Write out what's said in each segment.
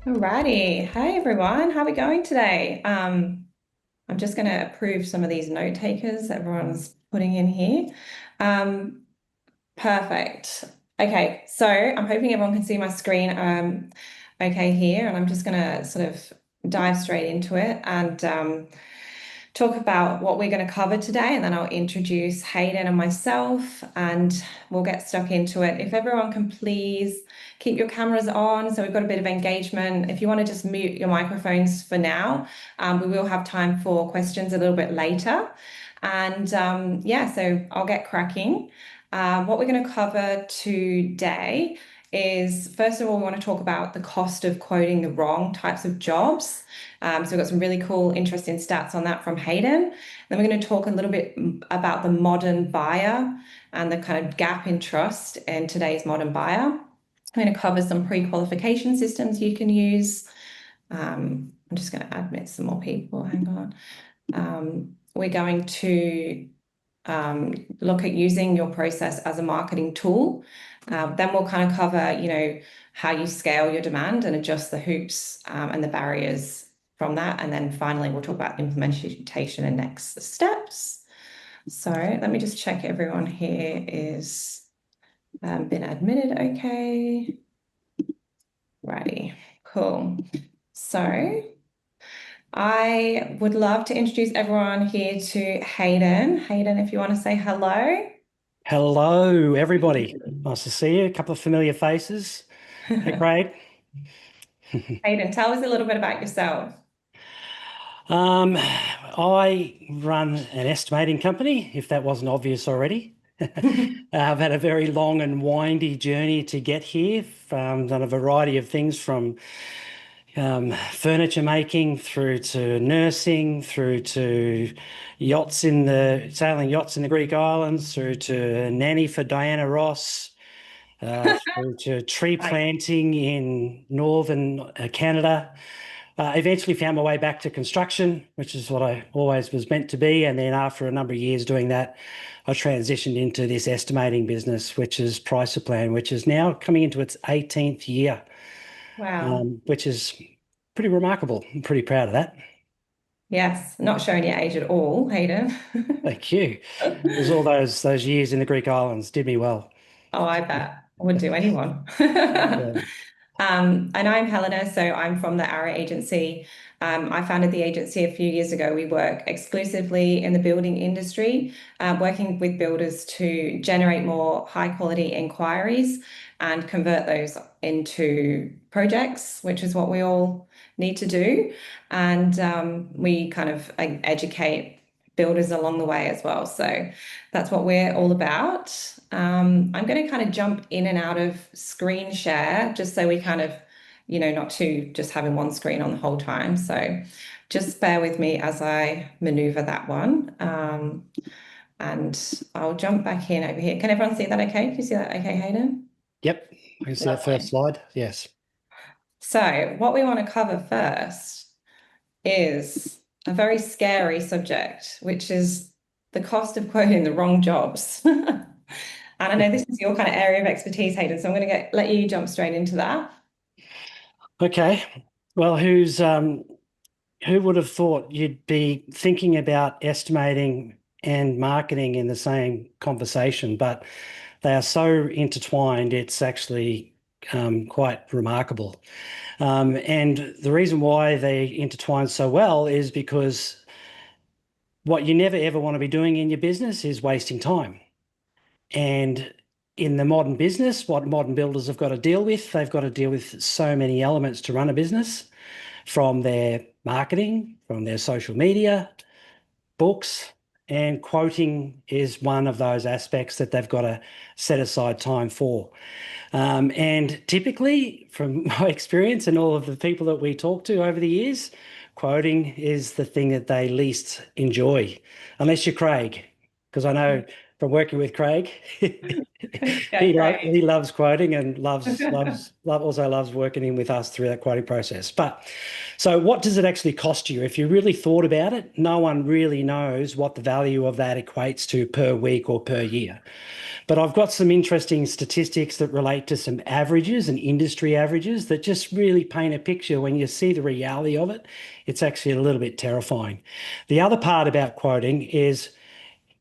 Alrighty. Hi everyone. How are we going today? I'm just going to approve some of these note takers everyone's putting in here. Um, Perfect. Okay, so I'm hoping everyone can see my screen okay here, and I'm just going to sort of dive straight into it and talk about what we're going to cover today, and then I'll introduce Hayden and myself, and we'll get stuck into it. If everyone can please keep your cameras on, so we've got a bit of engagement. If you want to just mute your microphones for now, we will have time for questions a little bit later. And yeah, so I'll get cracking. What we're going to cover today is, first of all, we want to talk about the cost of quoting the wrong types of jobs. So we've got some really cool, interesting stats on that from Haydn. Then we're going to talk a little bit about the modern buyer and the kind of gap in trust in today's modern buyer. I'm going to cover some pre-qualification systems you can use. I'm just going to admit some more people. Hang on. We're going to look at using your process as a marketing tool. Then we'll kind of cover, how you scale your demand and adjust the hoops and the barriers from that. And then finally, we'll talk about implementation and next steps. So let me just check everyone here is been admitted. Okay. Righty. Cool. So I would love to introduce everyone here to Hayden. Hayden, if you want to say hello. Hello, everybody. Nice to see you. A couple of familiar faces. Hey, Craig. Hayden, tell us a little bit about yourself. I run an estimating company, if that wasn't obvious already. I've had a very long and windy journey to get here. Done a variety of things from furniture making through to nursing, through to sailing yachts in the Greek islands, through to a nanny for Diana Ross. Through to tree planting in northern Canada. Eventually found my way back to construction, which is what I always was meant to be. And then after a number of years doing that, I transitioned into this estimating business, which is Pricer Plan, which is now coming into its 18th year, Wow. which is pretty remarkable. I'm pretty proud of that. Yes, not showing your age at all, Hayden. Thank you. It was all those years in the Greek islands did me well. Oh, I bet. Would do anyone. Yeah. And I'm Helena, so I'm from the Arrow Agency. I founded the agency a few years ago. We work exclusively in the building industry, working with builders to generate more high quality inquiries and convert those into projects, which is what we all need to do. And we kind of educate builders along the way as well. So that's what we're all about. I'm going to kind of jump in and out of screen share just so we kind of, not to just having one screen on the whole time. So just bear with me as I maneuver that one. And I'll jump back in over here. Can everyone see that okay? Can you see that okay, Hayden? Yep. I can see that first Lovely. slide. Yes. So what we want to cover first is a very scary subject, which is the cost of quoting the wrong jobs. And I know this is your kind of area of expertise, Hayden, so I'm going to let you jump straight into that. Okay. Well, who would have thought you'd be thinking about estimating and marketing in the same conversation, but they are so intertwined, it's actually quite remarkable. And the reason why they intertwine so well is because what you never ever want to be doing in your business is wasting time. And in the modern business, what modern builders have got to deal with, they've got to deal with so many elements to run a business, from their marketing, from their social media, books, and quoting is one of those aspects that they've got to set aside time for. And typically, from my experience and all of the people that we talk to over the years, quoting is the thing that they least enjoy, unless you're Craig, because I know from working with Craig. Yeah, great. He loves quoting and also loves working in with us through that quoting process. But so what does it actually cost you? If you really thought about it, no one really knows what the value of that equates to per week or per year. But I've got some interesting statistics that relate to some averages and industry averages that just really paint a picture. When you see the reality of it, it's actually a little bit terrifying. The other part about quoting is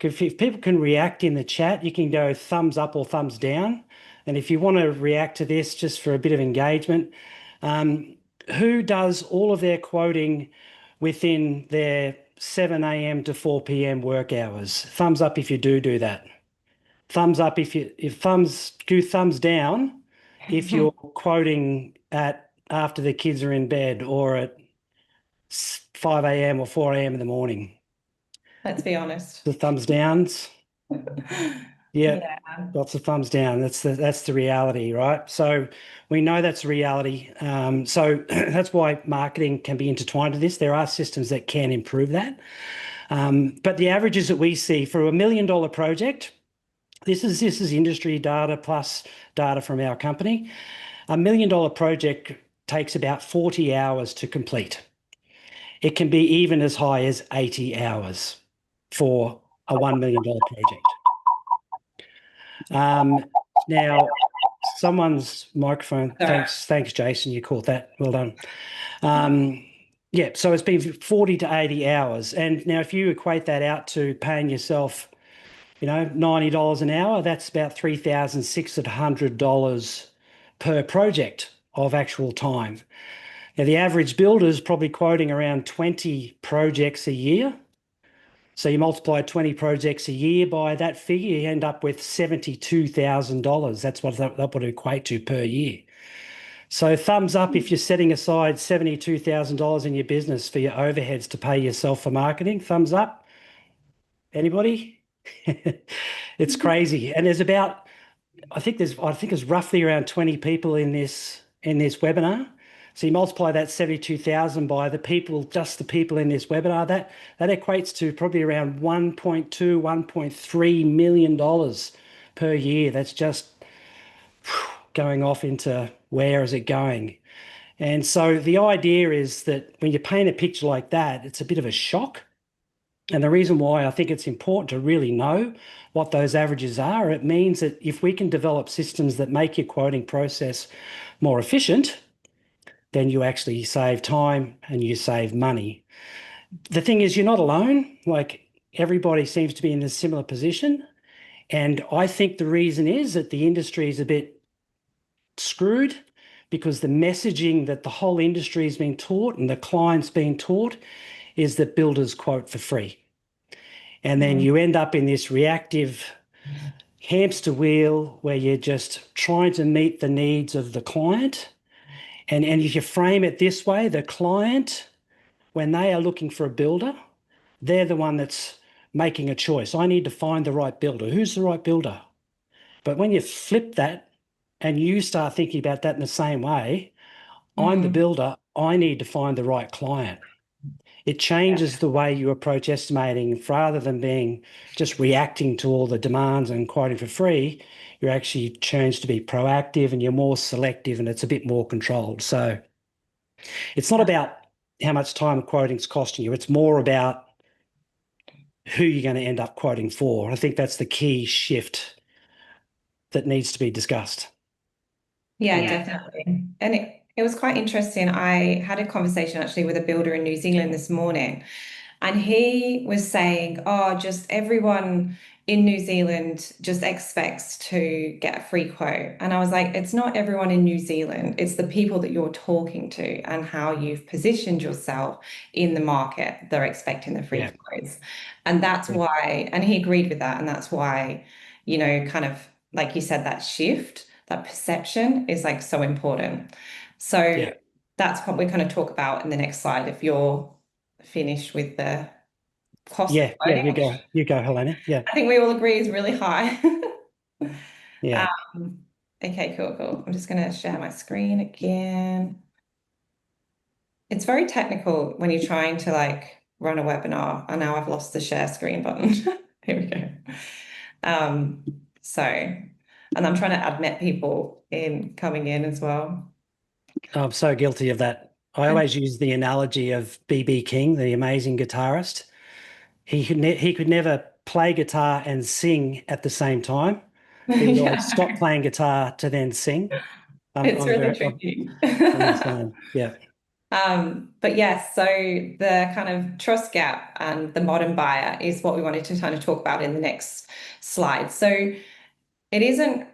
if people can react in the chat, you can go thumbs up or thumbs down. And if you want to react to this just for a bit of engagement, who does all of their quoting within their 7 a.m. to 4 p.m. work hours? Thumbs up if you do that. Thumbs up if thumbs down if you're quoting at after the kids are in bed or at 5 a.m. or 4 a.m. in the morning. Let's be honest. The thumbs downs. Yeah, Yeah. lots of thumbs down. That's the reality, right? So we know that's the reality. So that's why marketing can be intertwined with this. There are systems that can improve that. But the averages that we see for $1 million project, this is industry data plus data from our company. $1 million project takes about 40 hours to complete. It can be even as high as 80 hours for a $1 million project. Now, someone's microphone. Sorry. Thanks, Jason. You caught that. Well done. Yeah, so it's been 40 to 80 hours. And now if you equate that out to paying yourself, $90 an hour, that's about $3,600 per project of actual time. Now, the average builder is probably quoting around 20 projects a year. So you multiply 20 projects a year by that figure, you end up with $72,000. That's what that would equate to per year. So thumbs up if you're setting aside $72,000 in your business for your overheads to pay yourself for marketing. Thumbs up. Anybody? It's crazy. And I think there's roughly around 20 people in this webinar. So you multiply that 72,000 by just the people in this webinar, that equates to probably around $1.2, $1.3 million per year. That's just going off into where is it going? And so the idea is that when you paint a picture like that, it's a bit of a shock. And the reason why I think it's important to really know what those averages are, it means that if we can develop systems that make your quoting process more efficient, then you actually save time and you save money. The thing is, you're not alone. Like, everybody seems to be in a similar position. And I think the reason is that the industry is a bit screwed because the messaging that the whole industry is being taught and the clients being taught is that builders quote for free. And then you end up in this reactive hamster wheel where you're just trying to meet the needs of the client. And if you frame it this way, the client, when they are looking for a builder, they're the one that's making a choice. I need to find the right builder. Who's the right builder? But when you flip that and you start thinking about that in the same way, I'm the builder, I need to find the right client. It changes the way you approach estimating. Rather than being just reacting to all the demands and quoting for free, you're actually changed to be proactive and you're more selective and it's a bit more controlled. So it's not about how much time quoting is costing you. It's more about who you're going to end up quoting for. I think that's the key shift that needs to be discussed. Yeah, definitely. And it was quite interesting. I had a conversation actually with a builder in New Zealand this morning, and he was saying, oh, just everyone in New Zealand just expects to get a free quote. And I was like, it's not everyone in New Zealand, it's the people that you're talking to and how you've positioned yourself in the market. They're expecting the free quotes. And that's why, and he agreed with that. And that's why, kind of like you said, that shift, that perception is like so important. So that's what we're going to talk about in the next slide. If you're finished with the cost of quoting, you go, Helena. Yeah. I think we all agree is really high. Yeah. Okay, cool. I'm just going to share my screen again. It's very technical when you're trying to run a webinar. And now I've lost the share screen button. Here we go. Um, so, and I'm trying to admit people in coming in as well. I'm so guilty of that. I always use the analogy of B.B. King, the amazing guitarist. He could never play guitar and sing at the same time. He would always stop Yeah, playing guitar to then sing. it's really I'm tricky. the same. Yeah. But yes, so the kind of trust gap and the modern buyer is what we wanted to kind of talk about in the next slide. So it isn't,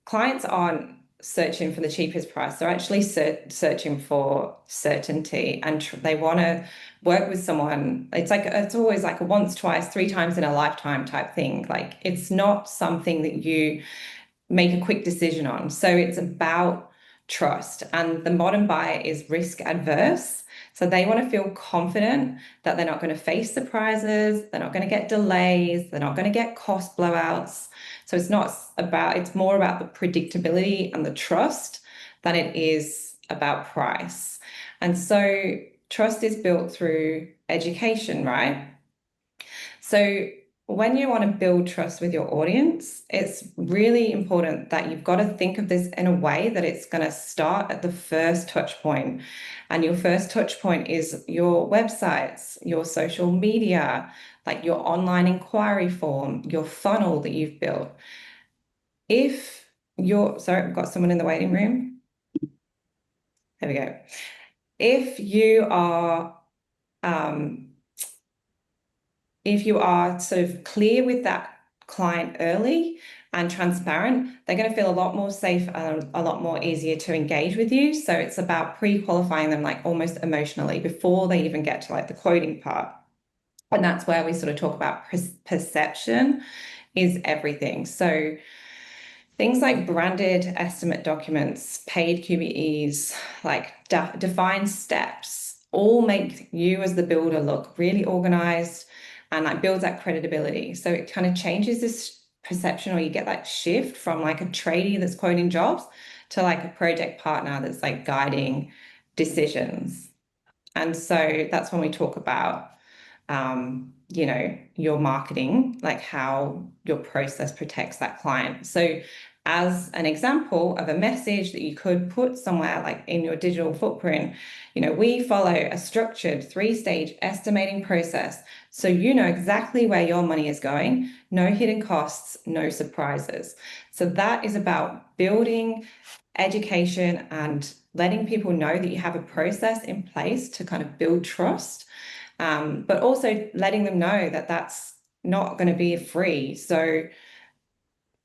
clients aren't searching for the cheapest price. They're actually searching for certainty and they want to work with someone. It's always like a once, twice, three times in a lifetime type thing. Like it's not something that you make a quick decision on. So it's about trust. And the modern buyer is risk adverse. So they want to feel confident that they're not going to face surprises, they're not going to get delays, they're not going to get cost blowouts. So it's more about the predictability and the trust than it is about price. And so trust is built through education, right? So when you want to build trust with your audience, it's really important that you've got to think of this in a way that it's going to start at the first touch point. And your first touch point is your websites, your social media, like your online inquiry form, your funnel that you've built. Sorry, I've got someone in the waiting room. There we go. If you are um, if you are sort of clear with that client early and transparent, they're going to feel a lot more safe and a lot more easier to engage with you. So it's about pre-qualifying them like almost emotionally before they even get to like the quoting part. And that's where we sort of talk about perception is everything. So things like branded estimate documents, paid QBEs, like defined steps, all make you as the builder look really organized and like builds that credibility. So it kind of changes this perception, or you get that shift from like a tradie that's quoting jobs to like a project partner that's like guiding decisions. And so that's when we talk about your marketing, like how your process protects that client. So, as an example of a message that you could put somewhere like in your digital footprint, we follow a structured three-stage estimating process. So you know exactly where your money is going, no hidden costs, no surprises. So that is about building education and letting people know that you have a process in place to kind of build trust, but also letting them know that that's not going to be free. So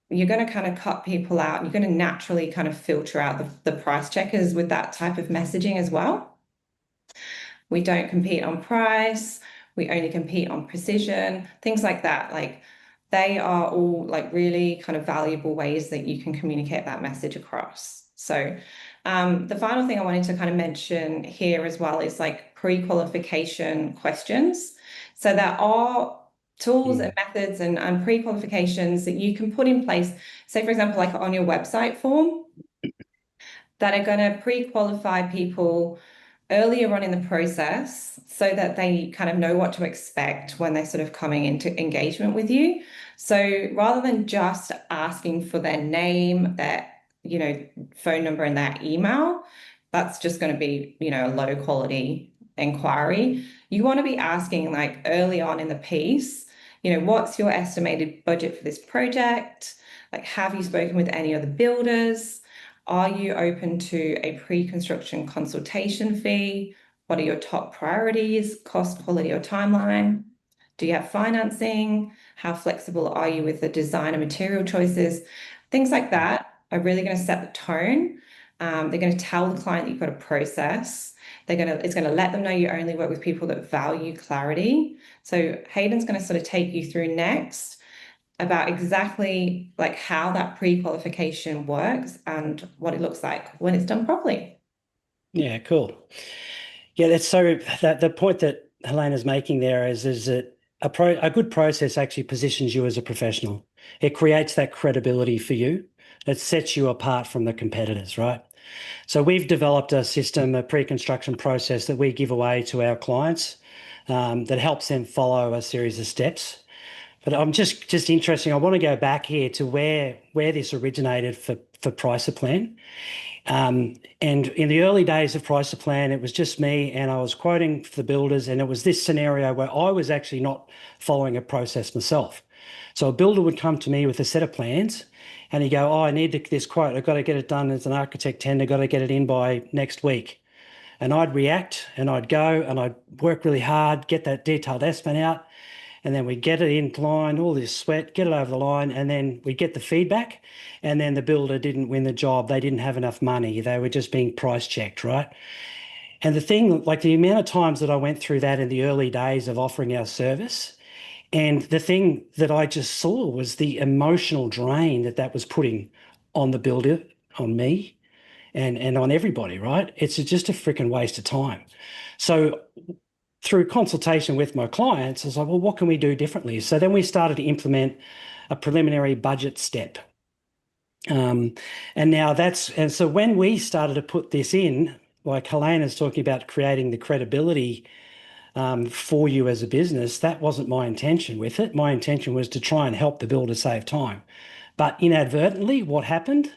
you're going to kind of cut people out. You're going to naturally kind of filter out the price checkers with that type of messaging as well. We don't compete on price. We only compete on precision, things like that. Like they are all like really kind of valuable ways that you can communicate that message across. So the final thing I wanted to kind of mention here as well is like pre-qualification questions. So there are tools and methods and pre-qualifications that you can put in place. Say, for example, like on your website form, that are going to pre-qualify people earlier on in the process so that they kind of know what to expect when they're sort of coming into engagement with you. So rather than just asking for their name, their, phone number and their email, that's just going to be, a low quality inquiry. You want to be asking like early on in the piece, what's your estimated budget for this project? Like, have you spoken with any other builders? Are you open to a pre-construction consultation fee? What are your top priorities, cost, quality, or timeline? Do you have financing? How flexible are you with the design and material choices? Things like that are really going to set the tone. They're going to tell the client that you've got a process. It's going to let them know you only work with people that value clarity. So Hayden's going to sort of take you through next about exactly like how that pre-qualification works and what it looks like when it's done properly. Yeah, cool. Yeah, that's so that the point that Helena's making there is that a good process actually positions you as a professional. It creates that credibility for you. It sets you apart from the competitors, right? So we've developed a system, a pre-construction process that we give away to our clients that helps them follow a series of steps. But I'm just interesting. I want to go back here to where this originated for Pricer Plan. And in the early days of Pricer Plan, it was just me and I was quoting for the builders, and it was this scenario where I was actually not following a process myself. So a builder would come to me with a set of plans and he'd go, oh, I need this quote. I've got to get it done as an architect tender, got to get it in by next week. And I'd react and I'd go and I'd work really hard, get that detailed estimate out, and then we'd get it in line, all this sweat, get it over the line, and then we'd get the feedback, and then the builder didn't win the job. They didn't have enough money. They were just being price checked, right? And the thing, like the amount of times that I went through that in the early days of offering our service, and the thing that I just saw was the emotional drain that that was putting on the builder, on me, and on everybody, right? It's just a freaking waste of time. So through consultation with my clients, I was like, well, what can we do differently? So then we started to implement a preliminary budget step. And so when we started to put this in, like Helena's talking about creating the credibility for you as a business, that wasn't my intention with it. My intention was to try and help the builder save time. But inadvertently, what happened?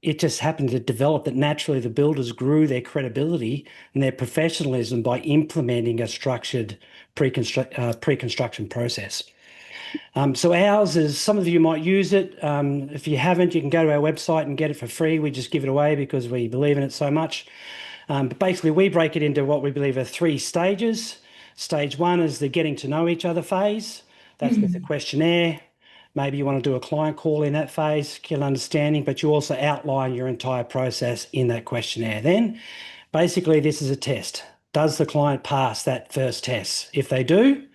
It just happened to develop that naturally the builders grew their credibility and their professionalism by implementing a structured pre-construction process. So ours is, some of you might use it. If you haven't, you can go to our website and get it for free. We just give it away because we believe in it so much. But basically, we break it into what we believe are 3 stages. Stage 1 is the getting to know each other phase. That's with the questionnaire. Maybe you want to do a client call in that phase, get an understanding, but you also outline your entire process in that questionnaire. Then, basically, this is a test. Does the client pass that first test? If they do,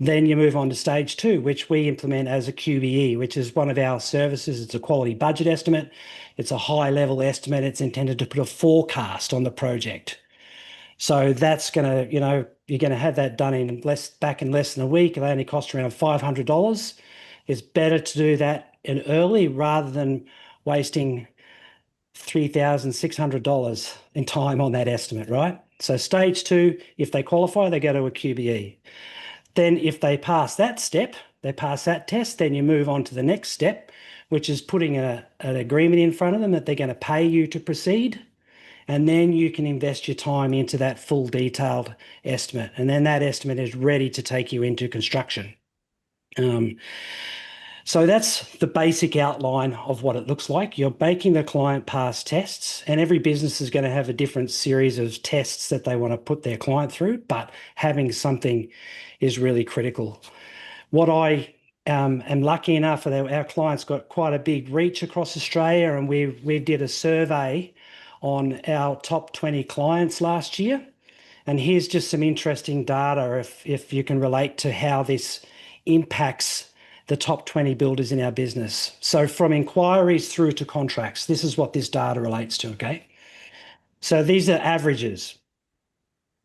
then you move on to stage 2, which we implement as a QBE, which is one of our services. It's a quality budget estimate. It's a high-level estimate. It's intended to put a forecast on the project. So that's going to, you're going to have that done in less than a week. It only costs around $500. It's better to do that in early rather than wasting $3,600 in time on that estimate, right? So stage 2, if they qualify, they go to a QBE. Then if they pass that step, they pass that test, then you move on to the next step, which is putting an agreement in front of them that they're going to pay you to proceed. And then you can invest your time into that full detailed estimate. And then that estimate is ready to take you into construction. So that's the basic outline of what it looks like. You're making the client pass tests, and every business is going to have a different series of tests that they want to put their client through, but having something is really critical. What I am lucky enough, our clients got quite a big reach across Australia, and we did a survey on our top 20 clients last year. And here's just some interesting data if you can relate to how this impacts the top 20 builders in our business. So from inquiries through to contracts, this is what this data relates to, okay? So these are averages.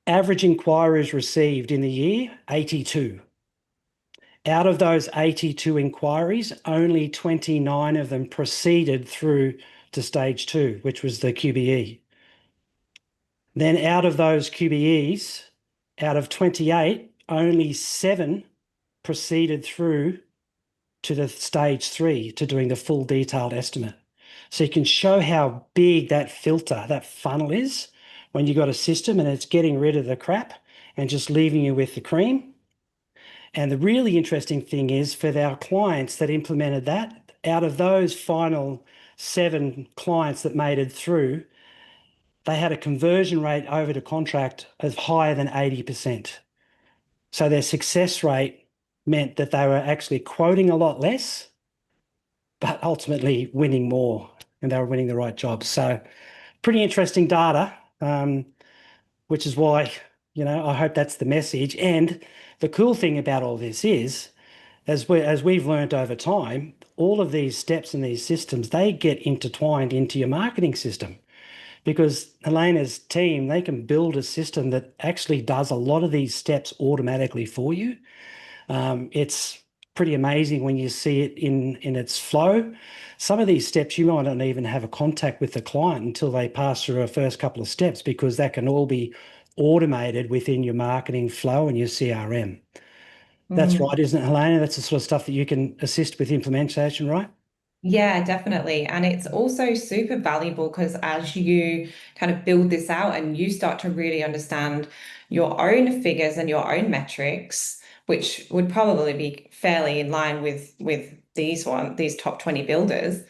Average inquiries received in the year, 82. Out of those 82 inquiries, only 29 of them proceeded through to stage 2, which was the QBE. Then out of those QBEs, out of 28, only 7 proceeded through to the stage 3, to doing the full detailed estimate. So you can show how big that filter, that funnel is when you've got a system and it's getting rid of the crap and just leaving you with the cream. And the really interesting thing is for our clients that implemented that, out of those final 7 clients that made it through, they had a conversion rate over to contract of higher than 80%. So their success rate meant that they were actually quoting a lot less, but ultimately winning more, and they were winning the right jobs. So pretty interesting data, which is why, I hope that's the message. And the cool thing about all this is, as we've learned over time, all of these steps and these systems, they get intertwined into your marketing system. Because Helena's team, they can build a system that actually does a lot of these steps automatically for you. It's pretty amazing when you see it in its flow. Some of these steps, you might not even have a contact with the client until they pass through a first couple of steps, because that can all be automated within your marketing flow and your CRM. That's Mhm. right, isn't it, Helena? That's the sort of stuff that you can assist with implementation, right? Yeah, definitely. And it's also super valuable because as you kind of build this out and you start to really understand your own figures and your own metrics, which would probably be fairly in line with these top 20 builders,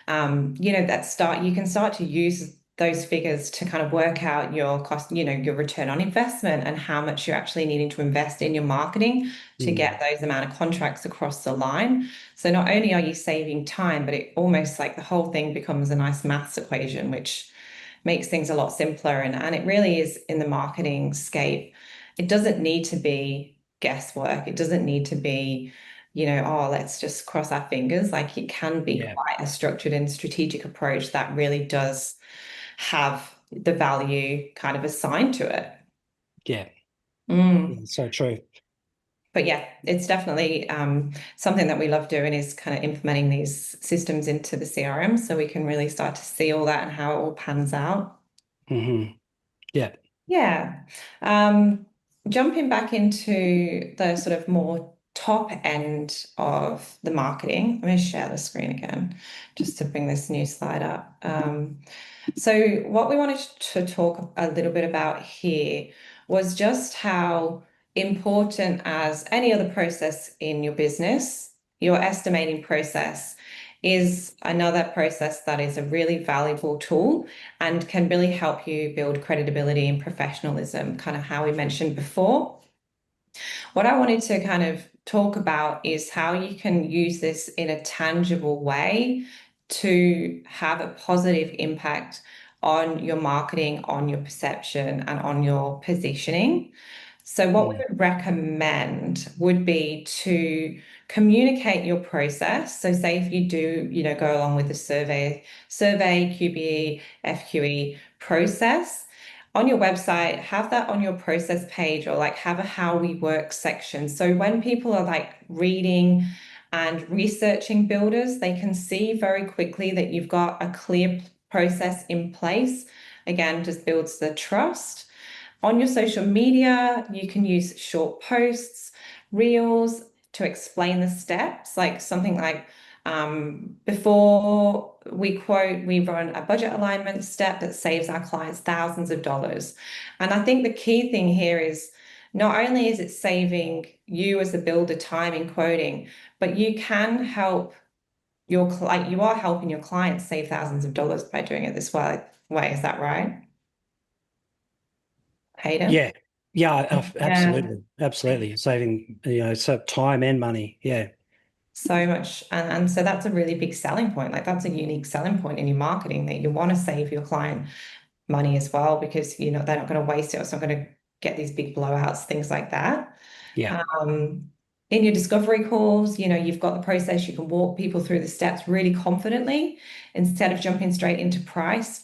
that start you can start to use those figures to kind of work out your cost, your return on investment and how much you're actually needing to invest in your marketing to get Mm. those amount of contracts across the line. So not only are you saving time, but it almost like the whole thing becomes a nice maths equation, which makes things a lot simpler. And it really is in the marketing scape. It doesn't need to be guesswork. It doesn't need to be, oh, let's just cross our fingers. Like it can be Yeah, quite a structured and strategic approach that really does have the value kind of assigned to it. yeah, yeah, Mm. so true. But yeah, it's definitely something that we love doing is kind of implementing these systems into the CRM so we can really start to see all that and how it all pans out. Hmm. Yeah. Yeah. Um, Jumping back into the sort of more top end of the marketing, I'm going to share the screen again just to bring this new slide up. So, what we wanted to talk a little bit about here was just how important, as any other process in your business, your estimating process is another process that is a really valuable tool and can really help you build credibility and professionalism, kind of how we mentioned before. What I wanted to kind of talk about is how you can use this in a tangible way to have a positive impact on your marketing, on your perception, and on your positioning. So, what we Mm. would recommend would be to communicate your process. So, say if you do, go along with the survey, QBE, FQE process on your website, have that on your process page or like have a how we work section. So when people are like reading and researching builders, they can see very quickly that you've got a clear process in place. Again, just builds the trust. On your social media, you can use short posts, reels to explain the steps, like something like before we quote, we run a budget alignment step that saves our clients thousands of dollars. And I think the key thing here is not only is it saving you as a builder time in quoting, but you can help like you are helping your clients save thousands of dollars by doing it this way. Is that right, Hayden? Yeah, yeah, Yeah. absolutely, absolutely. Saving, so time and money. Yeah, So much. And so that's a really big selling point. Like that's a unique selling point in your marketing that you want to save your client money as well because they're not going to waste it or it's not going to get these big blowouts, things like that. yeah, Um, in your discovery calls, you've got the process, you can walk people through the steps really confidently instead of jumping straight into price,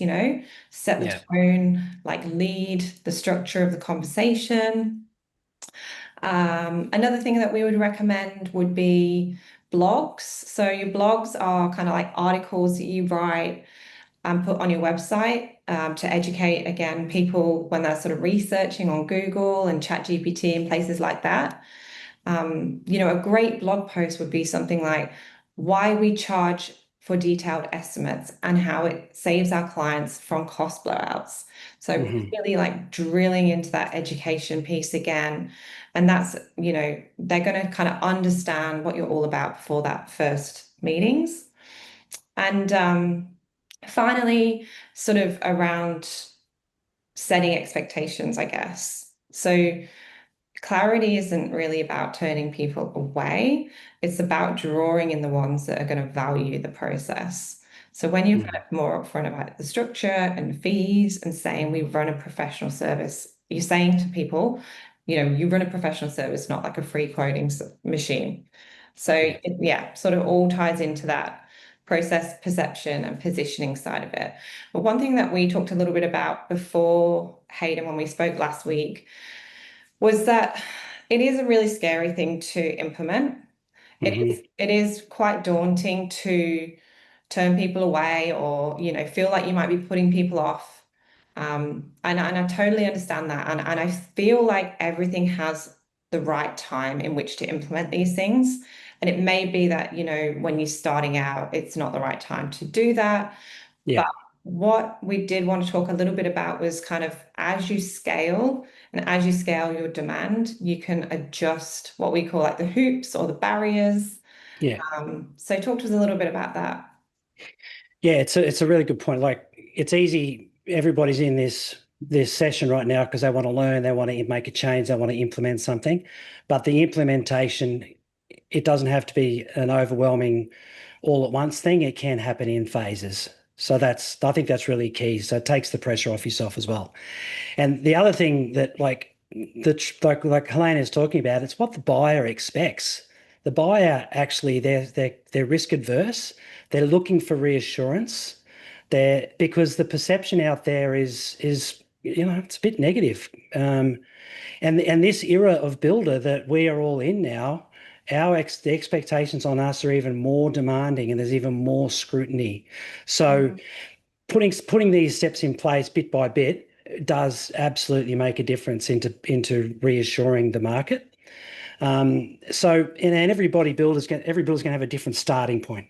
set the yeah. tone, like lead the structure of the conversation. Another thing that we would recommend would be blogs. So your blogs are kind of like articles that you write and put on your website to educate again people when they're sort of researching on Google and ChatGPT and places like that. A great blog post would be something like why we charge for detailed estimates and how it saves our clients from cost blowouts. So Hmm. really like drilling into that education piece again. And that's, they're going to kind of understand what you're all about before that first meetings. And finally, sort of around setting expectations, I guess. So clarity isn't really about turning people away. It's about drawing in the ones that are going to value the process. So when you're kind Mm. of more upfront about the structure and fees and saying we run a professional service, you're saying to people, you run a professional service, not like a free quoting machine. So Yeah. yeah, sort of all ties into that process perception and positioning side of it. But one thing that we talked a little bit about before, Hayden, when we spoke last week, was that it is a really scary thing to implement. Hmm. It is quite daunting to turn people away or, feel like you might be putting people off. And I totally understand that. And I feel like everything has the right time in which to implement these things. And it may be that, when you're starting out, it's not the right time to do that. Yeah. But what we did want to talk a little bit about was kind of as you scale and as you scale your demand, you can adjust what we call like the hoops or the barriers. Yeah. So talk to us a little bit about that. Yeah, it's a really good point. Like it's easy. Everybody's in this session right now because they want to learn, they want to make a change, they want to implement something. But the implementation, it doesn't have to be an overwhelming all at once thing. It can happen in phases. So I think that's really key. So it takes the pressure off yourself as well. And the other thing that like Helena is talking about, it's what the buyer expects. The buyer actually they're risk adverse. They're looking for reassurance. Because the perception out there is it's a bit negative. And this era of builder that we are all in now, the expectations on us are even more demanding, and there's even more scrutiny. So putting these steps in place bit by bit does absolutely make a difference into reassuring the market. And every builder's going to have a different starting point.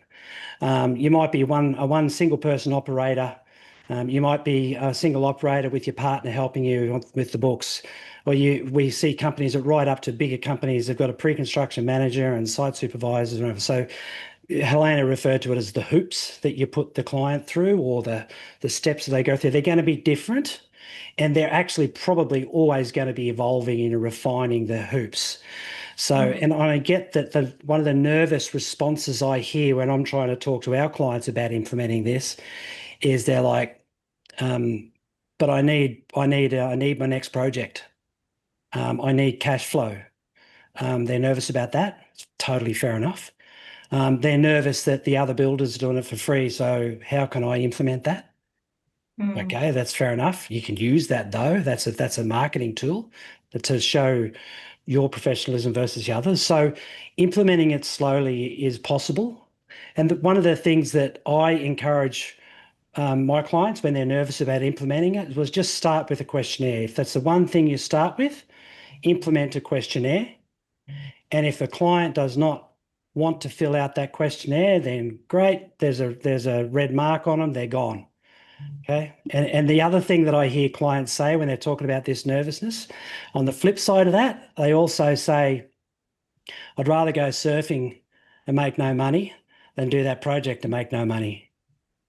You might be one single person operator. You might be a single operator with your partner helping you with the books. Or we see companies that right up to bigger companies. They've got a pre-construction manager and site supervisors and whatever. So Helena referred to it as the hoops that you put the client through, or the steps that they go through. They're going to be different, and they're actually probably always going to be evolving and refining the hoops. So, and I get that one of the nervous responses I hear when I'm trying to talk to our clients about implementing this is they're like, "But I need my next project. I need cash flow." They're nervous about that. It's totally fair enough. They're nervous that the other builder's doing it for free. So how can I implement that? Mm, Okay, that's fair enough. You can use that though. That's a marketing tool to show your professionalism versus the others. So implementing it slowly is possible. And one of the things that I encourage my clients when they're nervous about implementing it was just start with a questionnaire. If that's the one thing you start with, implement a questionnaire. And if the client does not want to fill out that questionnaire, then great, there's a red mark on them, they're gone. Okay. And the other thing that I hear clients say when they're talking about this nervousness, on the flip side of that, they also say, I'd rather go surfing and make no money than do that project and make no money.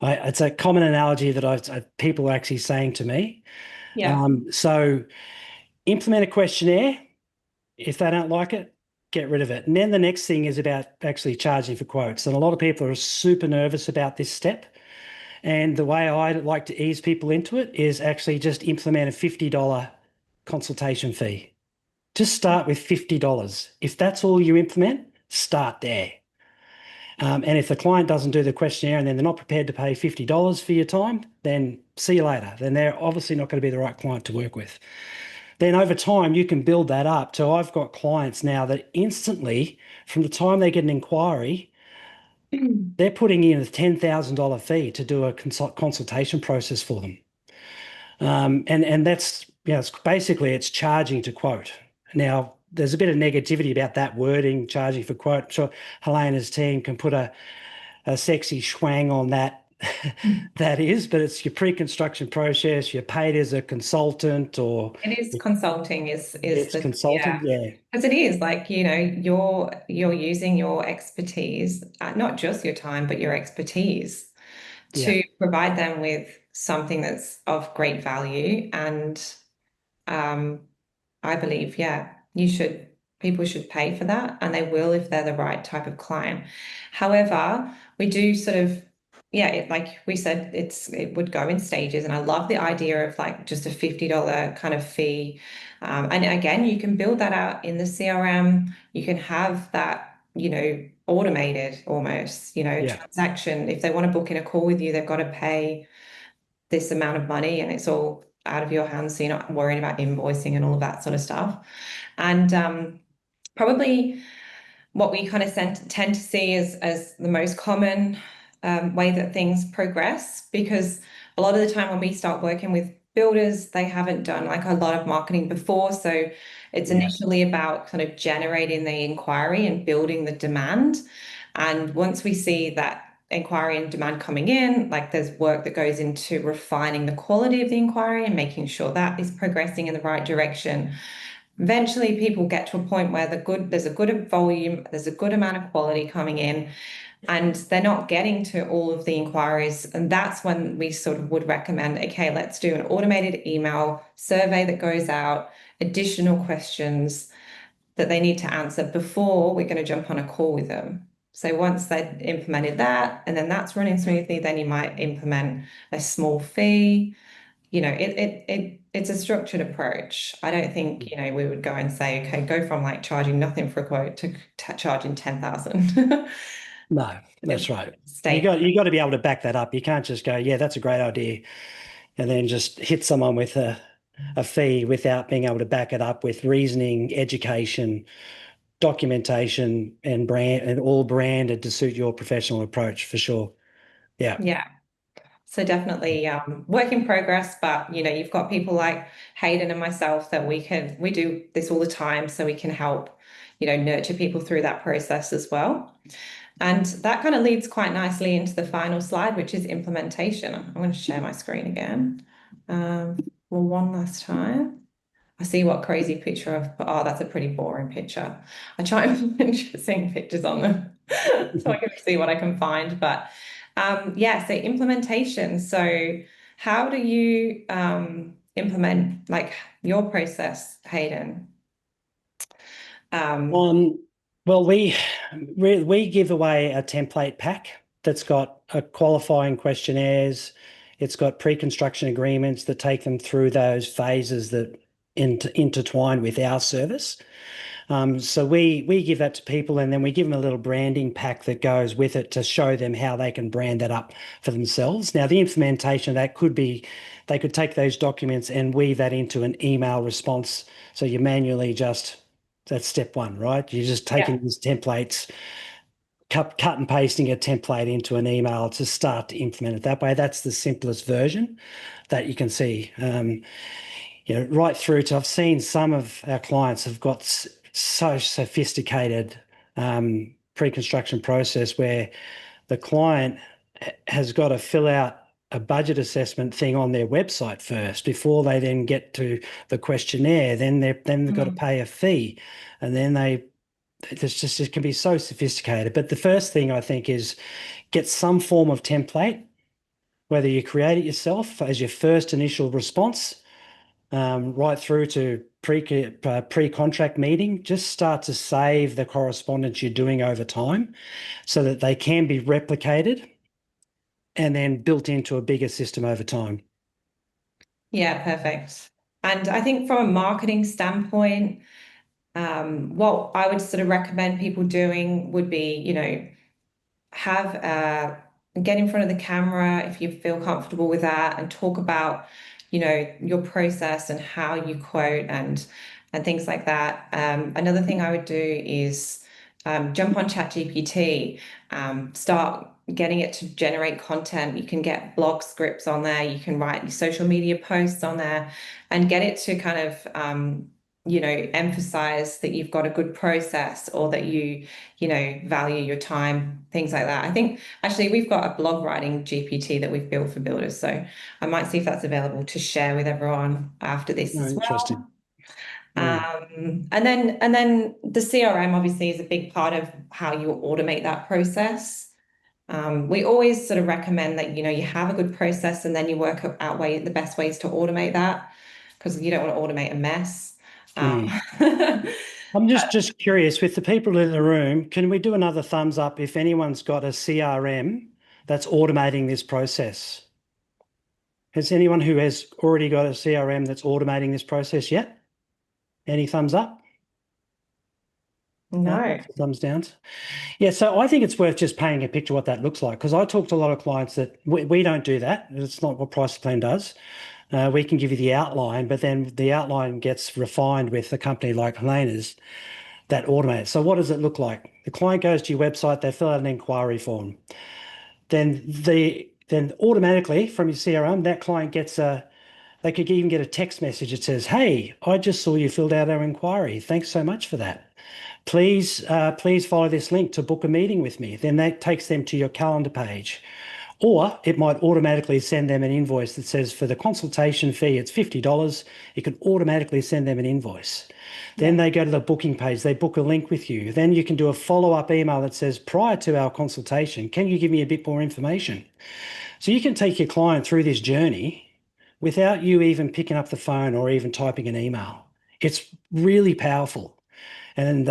It's a common analogy that people are actually saying to me. yeah. So implement a questionnaire. If they don't like it, get rid of it. And then the next thing is about actually charging for quotes. And a lot of people are super nervous about this step. And the way I like to ease people into it is actually just implement a $50 consultation fee. Just start with $50. If that's all you implement, start there. And if the client doesn't do the questionnaire and then they're not prepared to pay $50 for your time, then see you later. Then they're obviously not going to be the right client to work with. Then over time, you can build that up. So I've got clients now that instantly, from the time they get an inquiry, they're putting in a $10,000 fee to do a consultation process for them. And that's, it's basically it's charging to quote. Now, there's a bit of negativity about that wording, charging for quote. I'm sure Helena's team can put a sexy schwang on that. That is, but it's your pre-construction process. You're paid as a consultant, or It is consulting is it's the yeah. consultant. Yeah, Because it is like, you're using your expertise, not just your time, but your expertise yeah, to provide them with something that's of great value. And um, I believe, yeah, people should pay for that, and they will if they're the right type of client. However, we do sort of, yeah, like we said, it would go in stages, and I love the idea of like just a $50 kind of fee. And again, you can build that out in the CRM. You can have that, automated almost, yeah, transaction. If they want to book in a call with you, they've got to pay this amount of money, and it's all out of your hands, so you're not worrying about invoicing and all of that sort of stuff. And probably what we kind of tend to see as the most common way that things progress, because a lot of the time when we start working with builders, they haven't done like a lot of marketing before. So it's Yeah. initially about kind of generating the inquiry and building the demand. And once we see that inquiry and demand coming in, like there's work that goes into refining the quality of the inquiry and making sure that is progressing in the right direction. Eventually, people get to a point where there's a good volume, there's a good amount of quality coming in, and they're not getting to all of the inquiries. And that's when we sort of would recommend, okay, let's do an automated email survey that goes out, additional questions that they need to answer before we're going to jump on a call with them. So once they've implemented that and then that's running smoothly, then you might implement a small fee. It's a structured approach. I don't think, we would go and say, okay, go from like charging nothing for a quote to charging 10,000. No, It's that's right. You state. got you got to be able to back that up. You can't just go, yeah, that's a great idea, and then just hit someone with a fee without being able to back it up with reasoning, education, documentation, and brand, and all branded to suit your professional approach for sure. Yeah. Yeah. So definitely work in progress, but you've got people like Hayden and myself that we do this all the time, so we can help, nurture people through that process as well. And that kind of leads quite nicely into the final slide, which is implementation. I'm going to share my screen again. Well, one last time. I see what crazy picture I've put. Oh, that's a pretty boring picture. I try and put interesting pictures on them so I can see what I can find. But yeah, so implementation. So how do you implement like your process, Hayden? Um, Um, well, we give away a template pack that's got a qualifying questionnaires. It's got pre-construction agreements that take them through those phases that intertwine with our service. So we give that to people, and then we give them a little branding pack that goes with it to show them how they can brand that up for themselves. Now, the implementation of that could be they could take those documents and weave that into an email response. So you manually just that's step one, right? You're just yeah, taking these templates, cut and pasting a template into an email to start to implement it that way. That's the simplest version that you can see. Right through to I've seen some of our clients have got so sophisticated pre-construction process where the client has got to fill out a budget assessment thing on their website first before they then get to the questionnaire. They've got to Mhm. pay a fee, and then it can be so sophisticated. But the first thing I think is get some form of template, whether you create it yourself as your first initial response right through to pre-contract meeting. Just start to save the correspondence you're doing over time so that they can be replicated and then built into a bigger system over time. Yeah, perfect. And I think from a marketing standpoint, what I would sort of recommend people doing would be, have get in front of the camera if you feel comfortable with that and talk about your process and how you quote and things like that. Another thing I would do is jump on ChatGPT, start getting it to generate content. You can get blog scripts on there, you can write your social media posts on there and get it to kind of emphasize that you've got a good process or that you value your time, things like that. I think actually we've got a blog writing GPT that we've built for builders. So I might see if that's available to share with everyone after this Oh, as interesting. well. Mm. And then the CRM obviously is a big part of how you automate that process. We always sort of recommend that you have a good process and then you work out the best ways to automate that because you don't want to automate a mess. Um, Mm. I'm just curious with the people in the room, can we do another thumbs up if anyone's got a CRM that's automating this process? Has anyone who has already got a CRM that's automating this process yet? Any thumbs up? No, no. lots of thumbs down. Yeah, so I think it's worth just painting a picture of what that looks like because I talk to a lot of clients that we don't do that. It's not what Price Plan does. We can give you the outline, but then the outline gets refined with a company like Helena's that automates. So what does it look like? The client goes to your website, they fill out an inquiry form. Then automatically from your CRM, that client gets They could even get a text message that says, "Hey, I just saw you filled out our inquiry. Thanks so much for that. Please follow this link to book a meeting with me." Then that takes them to your calendar page. Or it might automatically send them an invoice that says for the consultation fee, it's $50. It can automatically send them an invoice. Then Yeah. they go to the booking page, they book a link with you. Then you can do a follow-up email that says, prior to our consultation, can you give me a bit more information? So you can take your client through this journey without you even picking up the phone or even typing an email. It's really powerful. And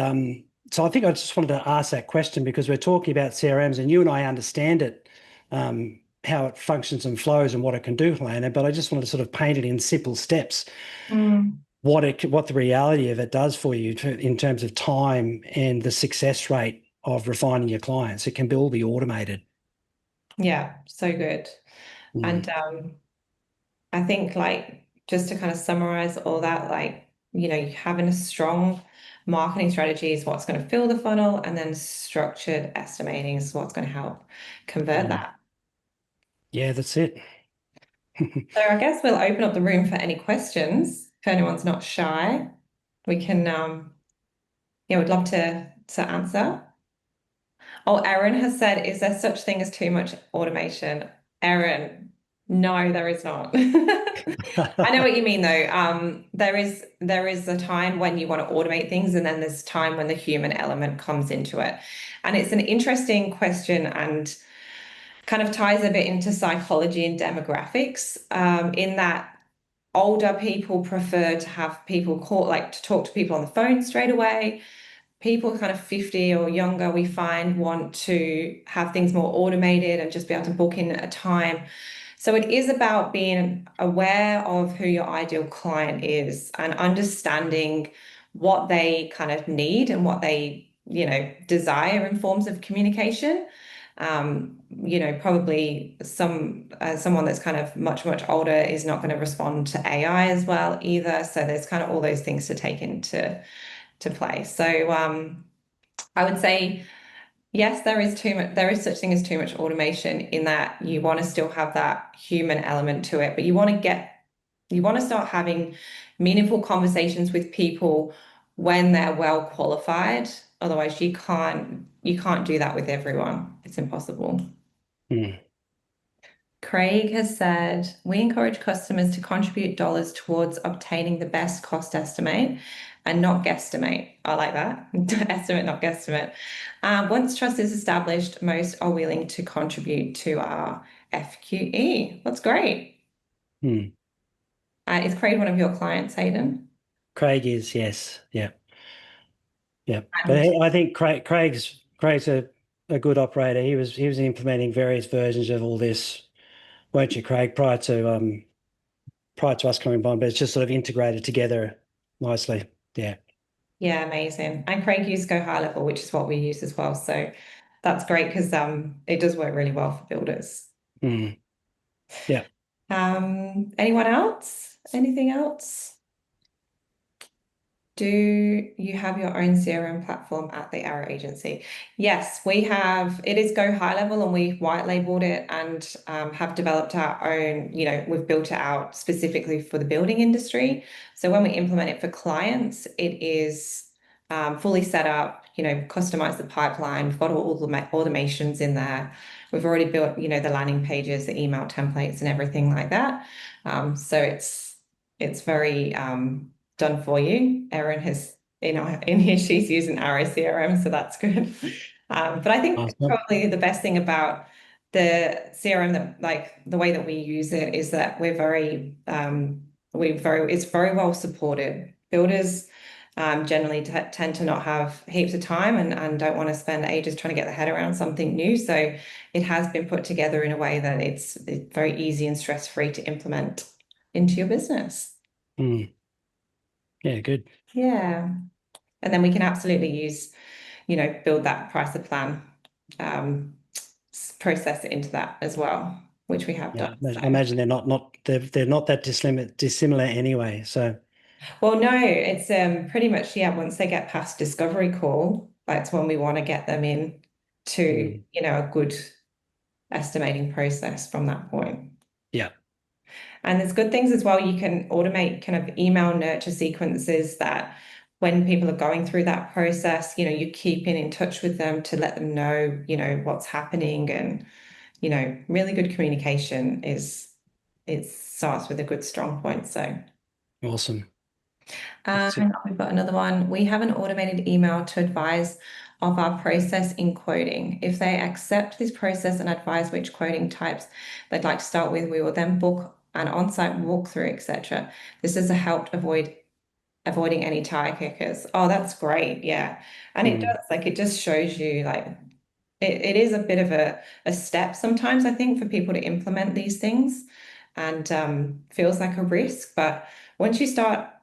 so I think I just wanted to ask that question because we're talking about CRMs and you and I understand it, how it functions and flows and what it can do, Helena, but I just wanted to sort of paint it in simple steps, Mm. what the reality of it does for you in terms of time and the success rate of refining your clients. It can all be automated. Yeah, so good. And Mm, I think like just to kind of summarize all that, like, having a strong marketing strategy is what's going to fill the funnel, and then structured estimating is what's going to help convert mm. that. Yeah, that's it. So I guess we'll open up the room for any questions. If anyone's not shy, we can yeah, we'd love to answer. Oh, Erin has said, is there such thing as too much automation? Erin, no, there is not. I know what you mean though. There is a time when you want to automate things, and then there's time when the human element comes into it. And it's an interesting question and kind of ties a bit into psychology and demographics, in that older people prefer to have people call, like to talk to people on the phone straight away. People kind of 50 or younger, we find, want to have things more automated and just be able to book in a time. So it is about being aware of who your ideal client is and understanding what they kind of need and what they, desire in forms of communication. Probably someone that's kind of much, much older is not going to respond to AI as well either. So there's kind of all those things to take into to play. So I would say yes, there is too much, there is such thing as too much automation in that you want to still have that human element to it, but you want to start having meaningful conversations with people when they're well qualified. Otherwise, you can't do that with everyone. It's impossible. Mm, Craig has said, we encourage customers to contribute dollars towards obtaining the best cost estimate and not guesstimate. I like that. Estimate, not guesstimate. Once trust is established, most are willing to contribute to our FQE. That's great. mm. Is Craig one of your clients, Hayden? Craig is, yes. Yeah. Yeah, but And I think Craig's a good operator. He was implementing various versions of all this, weren't you, Craig? Prior to us coming on, but it's just sort of integrated together nicely. Yeah. yeah, amazing. And Craig used Go High Level, which is what we use as well. So that's great because it does work really well for builders. Mm. Yeah. Anyone else? Anything else? Do you have your own CRM platform at the Arrow Agency? Yes, we have. It is Go High Level, and we've white labeled it and have developed our own. We've built it out specifically for the building industry. So when we implement it for clients, it is fully set up. Customize the pipeline. We've got all the automations in there. We've already built, the landing pages, the email templates, and everything like that. So it's very done for you. Erin has, in here, she's using Arrow CRM, so that's good. But I think Awesome. probably the best thing about the CRM, that like the way that we use it, is that it's very well supported. Builders generally tend to not have heaps of time and don't want to spend ages trying to get their head around something new. So it has been put together in a way that it's very easy and stress-free to implement into your business. Mm. Yeah, good. Yeah. And then we can absolutely use, build that price of plan, um, process it into that as well, which we have done. Yeah, So, I imagine they're not that dissimilar anyway. So, well, no, it's pretty much, yeah, once they get past discovery call, that's when we want to get them in to, mm, a good estimating process from that point. yeah. And there's good things as well. You can automate kind of email nurture sequences that when people are going through that process, you're keeping in touch with them to let them know, what's happening. And, really good communication it starts with a good strong point. So Awesome. we've got another one. We have an automated email to advise of our process in quoting. If they accept this process and advise which quoting types they'd like to start with, we will then book an on-site walkthrough, etc. This has helped avoiding any tire kickers. Oh, that's great. Yeah. And it does, like, it just shows you, like, it is a bit of a step sometimes, I think, for people to implement these things, and feels like a risk. But once you stop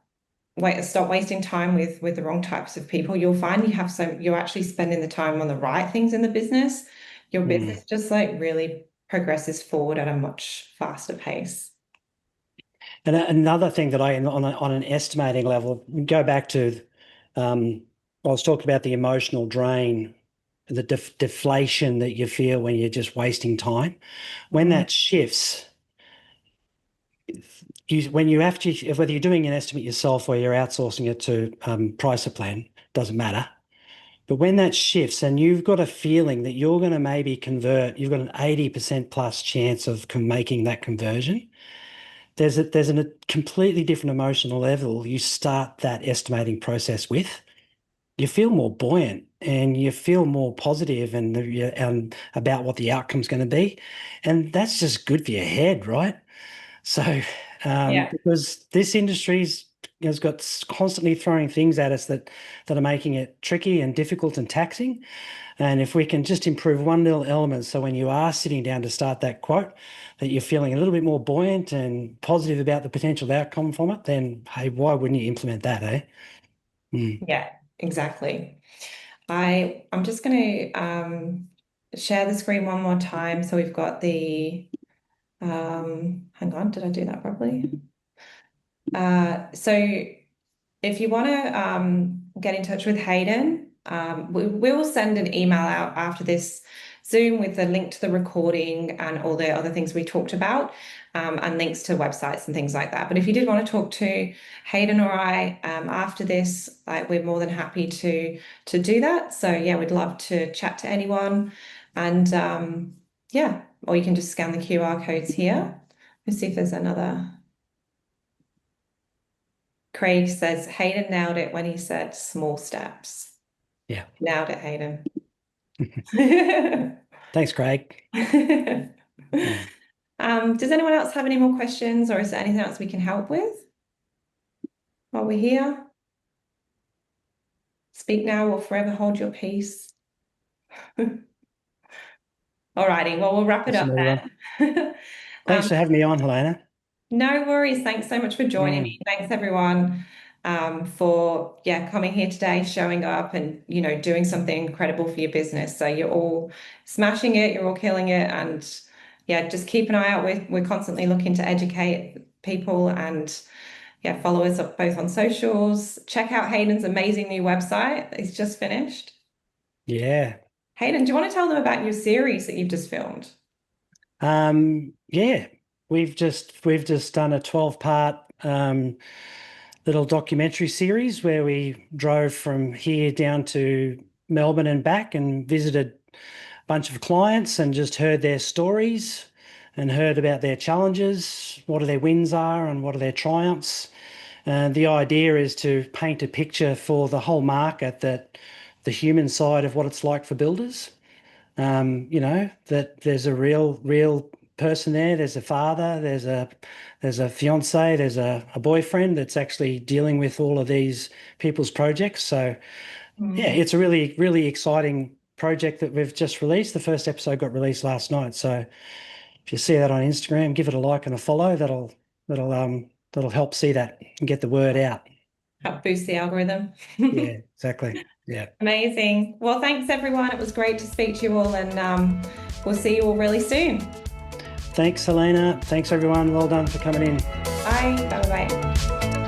wasting time with the wrong types of people, you'll find you're actually spending the time on the right things in the business. Your business just like really progresses forward at a much faster pace. And another thing that on an estimating level, go back to, I was talking about the emotional drain, the deflation that you feel when you're just wasting time. When that shifts, when you have to, whether you're doing an estimate yourself or you're outsourcing it to price a plan, doesn't matter. But when that shifts and you've got a feeling that you're going to maybe convert, you've got an 80% plus chance of making that conversion. There's a completely different emotional level you start that estimating process with. You feel more buoyant and you feel more positive and about what the outcome's going to be. And that's just good for your head, right? So, Yeah. because this industry's has got constantly throwing things at us that are making it tricky and difficult and taxing. And if we can just improve one little element, so when you are sitting down to start that quote, that you're feeling a little bit more buoyant and positive about the potential outcome from it, then hey, why wouldn't you implement that, eh? Yeah, exactly. I'm just going to share the screen one more time. So we've got the hang on, did I do that properly? So if you want to get in touch with Haydn, we will send an email out after this Zoom with a link to the recording and all the other things we talked about, and links to websites and things like that. But if you did want to talk to Haydn or I after this, we're more than happy to do that. So yeah, we'd love to chat to anyone, and yeah, or you can just scan the QR codes here. Let's see if there's another. Craig says Hayden nailed it when he said small steps. Yeah. Nailed it, Hayden. Thanks, Craig. Does anyone else have any more questions, or is there anything else we can help with while we're here? Speak now or forever hold your peace. Alrighty, well, we'll wrap it up then. Thanks for having me on, Helena. No worries. Thanks so much for joining me. Thanks everyone for coming here today, showing up and doing something incredible for your business. So you're all smashing it, you're all killing it, and yeah, just keep an eye out. We're constantly looking to educate people, and yeah, follow us up both on socials. Check out Hayden's amazing new website. It's just finished. Yeah. Hayden, do you want to tell them about your series that you've just filmed? Yeah, we've just done a 12-part little documentary series where we drove from here down to Melbourne and back and visited a bunch of clients and just heard their stories and heard about their challenges, what their wins are and what are their triumphs. The idea is to paint a picture for the whole market, that the human side of what it's like for builders. That there's a real person there. There's a father, there's a fiance, there's a boyfriend that's actually dealing with all of these people's projects. So yeah, it's a really exciting project that we've just released. The first episode got released last night. So if you see that on Instagram, give it a like and a follow. That'll help see that and get the word out. Help boost the algorithm. Yeah, exactly. Yeah. Amazing. Well, thanks everyone. It was great to speak to you all, and we'll see you all really soon. Thanks, Helena. Thanks, everyone. Well done for coming in. Bye. Bye-bye.